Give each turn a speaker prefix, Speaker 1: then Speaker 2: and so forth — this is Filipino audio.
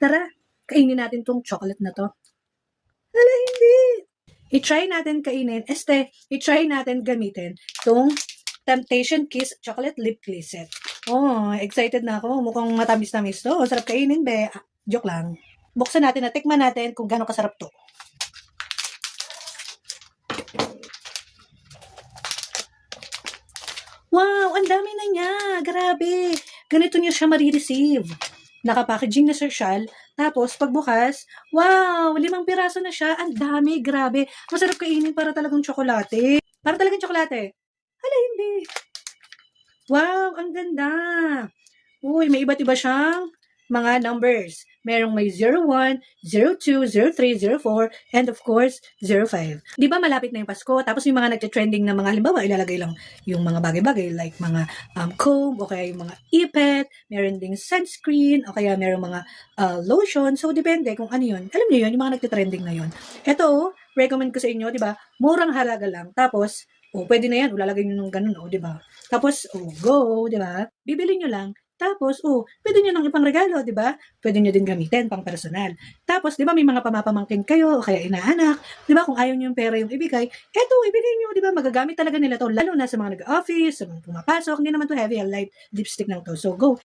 Speaker 1: Tara, kainin natin tong chocolate na to. Hala, hindi! I-try natin kainin, i-try natin gamitin tong Temptation Kiss Chocolate Lip Glisten. Oh, excited na ako. Mukhang matamis-tamis to. Sarap kainin, be. Joke lang. Buksan natin at tikman natin kung gaano kasarap to. Wow, ang dami na niya. Grabe. Ganito niya siya marireceive. Nakapackaging na social. Tapos, pagbukas, wow, 5 piraso na siya. Ang dami, grabe. Masarap kainin para talagang tsokolate. Para talagang tsokolate. Hala, hindi. Wow, ang ganda. Uy, may iba't iba siyang mga numbers. Merong may 01, 02, 03, 04, and of course, 05. Di ba malapit na yung Pasko? Tapos yung mga nagte-trending na mga, halimbawa, ilalagay lang yung mga bagay-bagay like mga comb, o kaya yung mga ipet, meron ding sunscreen, o kaya merong mga lotion. So, depende kung ano yun. Alam niyo yun, yung mga nagte-trending na yun. Ito, recommend ko sa inyo, di ba? Murang halaga lang. Tapos, pwede na yan. Ulalagay nyo ng ganun, di ba? Tapos, go, di ba? Bibili nyo lang. Tapos, pwede nyo nang ipang regalo, di ba? Pwede nyo din gamitin pang personal. Tapos, di ba, may mga pamapamangkin kayo, o kaya inaanak, di ba, kung ayaw nyo yung pera yung ibigay, eto, ibigay nyo, di ba, magagamit talaga nila to, lalo na sa mga nag-office, sa mga pumapasok, hindi naman to heavy, light lipstick lang to. So, go.